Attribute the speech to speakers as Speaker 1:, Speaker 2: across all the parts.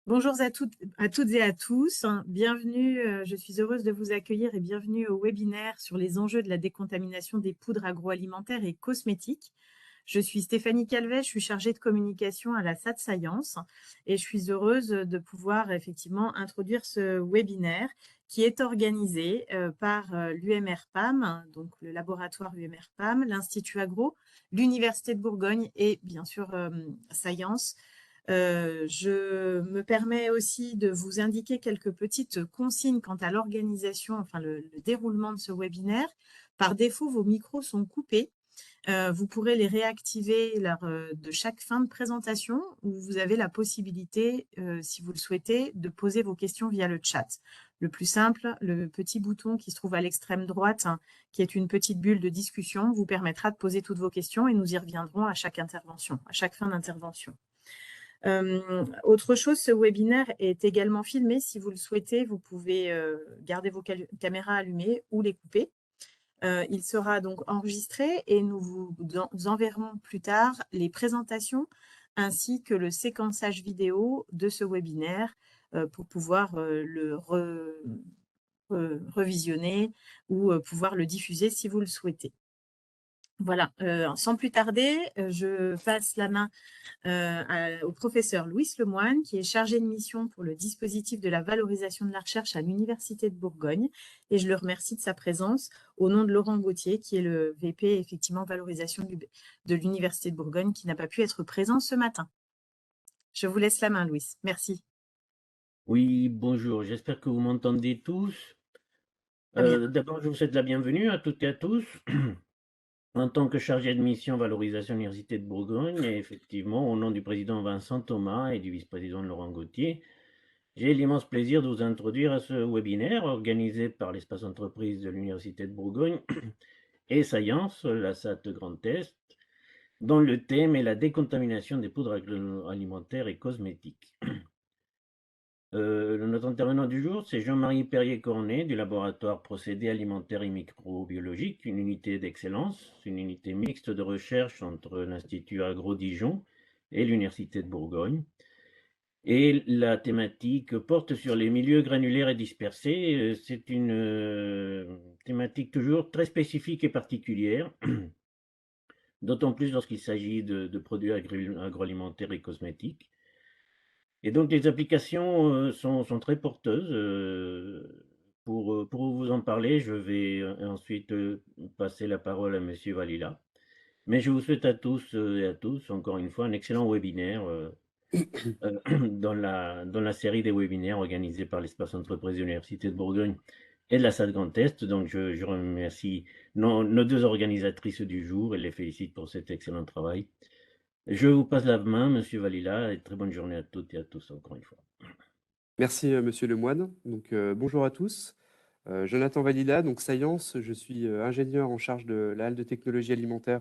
Speaker 1: Bonjour à toutes et à tous. Bienvenue, je suis heureuse de vous accueillir et bienvenue au webinaire sur les enjeux de la décontamination des poudres agroalimentaires et cosmétiques. Je suis Stéphanie Calvet, je suis chargée de communication à la SAT Science et je suis heureuse de pouvoir effectivement introduire ce webinaire qui est organisé par l'UMR-PAM, donc le laboratoire UMR-PAM, l'Institut Agro, l'Université de Bourgogne et bien sûr Science. Je me permets aussi de vous indiquer quelques petites consignes quant à l'organisation, enfin le déroulement de ce webinaire. Par défaut, vos micros sont coupés. Vous pourrez les réactiver lors de chaque fin de présentation où vous avez la possibilité, si vous le souhaitez, de poser vos questions via le chat. Le plus simple, le petit bouton qui se trouve à l'extrême droite, hein, qui est une petite bulle de discussion, vous permettra de poser toutes vos questions et nous y reviendrons à chaque intervention, à chaque fin d'intervention. Autre chose, ce webinaire est également filmé. Si vous le souhaitez, vous pouvez garder vos caméras allumées ou les couper. Il sera donc enregistré et nous vous enverrons plus tard les présentations ainsi que le séquençage vidéo de ce webinaire pour pouvoir revisionner ou pouvoir le diffuser si vous le souhaitez. Voilà, sans plus tarder, je passe la main au professeur Louis Lemoine, qui est chargé de mission pour le dispositif de la valorisation de la recherche à l'Université de Bourgogne. Et je le remercie de sa présence au nom de Laurent Gauthier, qui est le VP, effectivement, valorisation de l'Université de Bourgogne, qui n'a pas pu être présent ce matin. Je vous laisse la main, Louis. Merci.
Speaker 2: Oui, bonjour, j'espère que vous m'entendez tous.
Speaker 1: Très bien.
Speaker 2: D'abord, je vous souhaite la bienvenue à toutes et à tous. En tant que chargé de mission valorisation Université de Bourgogne, et effectivement, au nom du président Vincent Thomas et du vice-président Laurent Gauthier, j'ai l'immense plaisir de vous introduire à ce webinaire organisé par l'espace entreprise de l'Université de Bourgogne et Science, la SAT Grand Est, dont le thème est la décontamination des poudres alimentaires et cosmétiques. Notre intervenant du jour, c'est Jean-Marie Perrier-Cornet du laboratoire Procédés alimentaires et microbiologiques, une unité d'excellence, une unité mixte de recherche entre l'Institut Agro-Dijon et l'Université de Bourgogne. Et la thématique porte sur les milieux granulaires et dispersés. C'est une thématique toujours très spécifique et particulière, d'autant plus lorsqu'il s'agit de produits agroalimentaires et cosmétiques. Et donc les applications, sont très porteuses, pour vous en parler, je vais, ensuite, passer la parole à monsieur Valila. Mais je vous souhaite à tous, et à tous, encore une fois, un excellent webinaire, dans la série des webinaires organisés par l'Espace Entreprise de l'Université de Bourgogne et de la SAD Grand Est. Donc je remercie nos 2 organisatrices du jour et les félicite pour cet excellent travail. Je vous passe la main, monsieur Valila, et très bonne journée à toutes et à tous, encore une fois.
Speaker 3: Merci, monsieur Lemoine. Donc, bonjour à tous. Jonathan Valila, donc Science, je suis ingénieur en charge de la halle de technologie alimentaire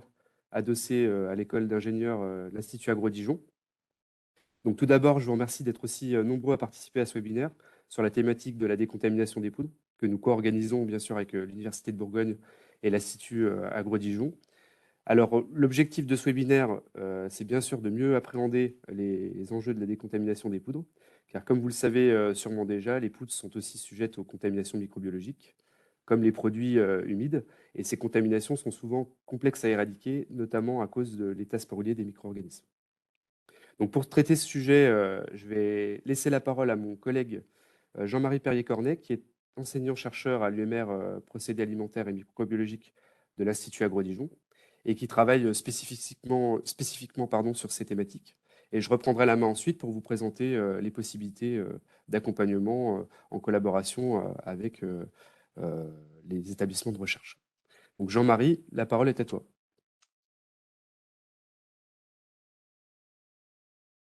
Speaker 3: adossée à l'école d'ingénieurs l'Institut Agro-Dijon. Donc, tout d'abord, je vous remercie d'être aussi nombreux à participer à ce webinaire sur la thématique de la décontamination des poudres, que nous co-organisons bien sûr avec l'Université de Bourgogne et l'Institut Agro-Dijon. Alors, l'objectif de ce webinaire, c'est bien sûr de mieux appréhender les enjeux de la décontamination des poudres, car comme vous le savez sûrement déjà, les poudres sont aussi sujettes aux contaminations microbiologiques, comme les produits humides, et ces contaminations sont souvent complexes à éradiquer, notamment à cause de l'état sporulier des micro-organismes. Donc, pour traiter ce sujet, je vais laisser la parole à mon collègue Jean-Marie Perrier-Cornet, qui est enseignant-chercheur à l'UMR Procédés alimentaires et microbiologiques de l'Institut Agro-Dijon et qui travaille spécifiquement pardon, sur ces thématiques. Et je reprendrai la main ensuite pour vous présenter les possibilités d'accompagnement en collaboration avec les établissements de recherche. Donc Jean-Marie, la parole est à toi.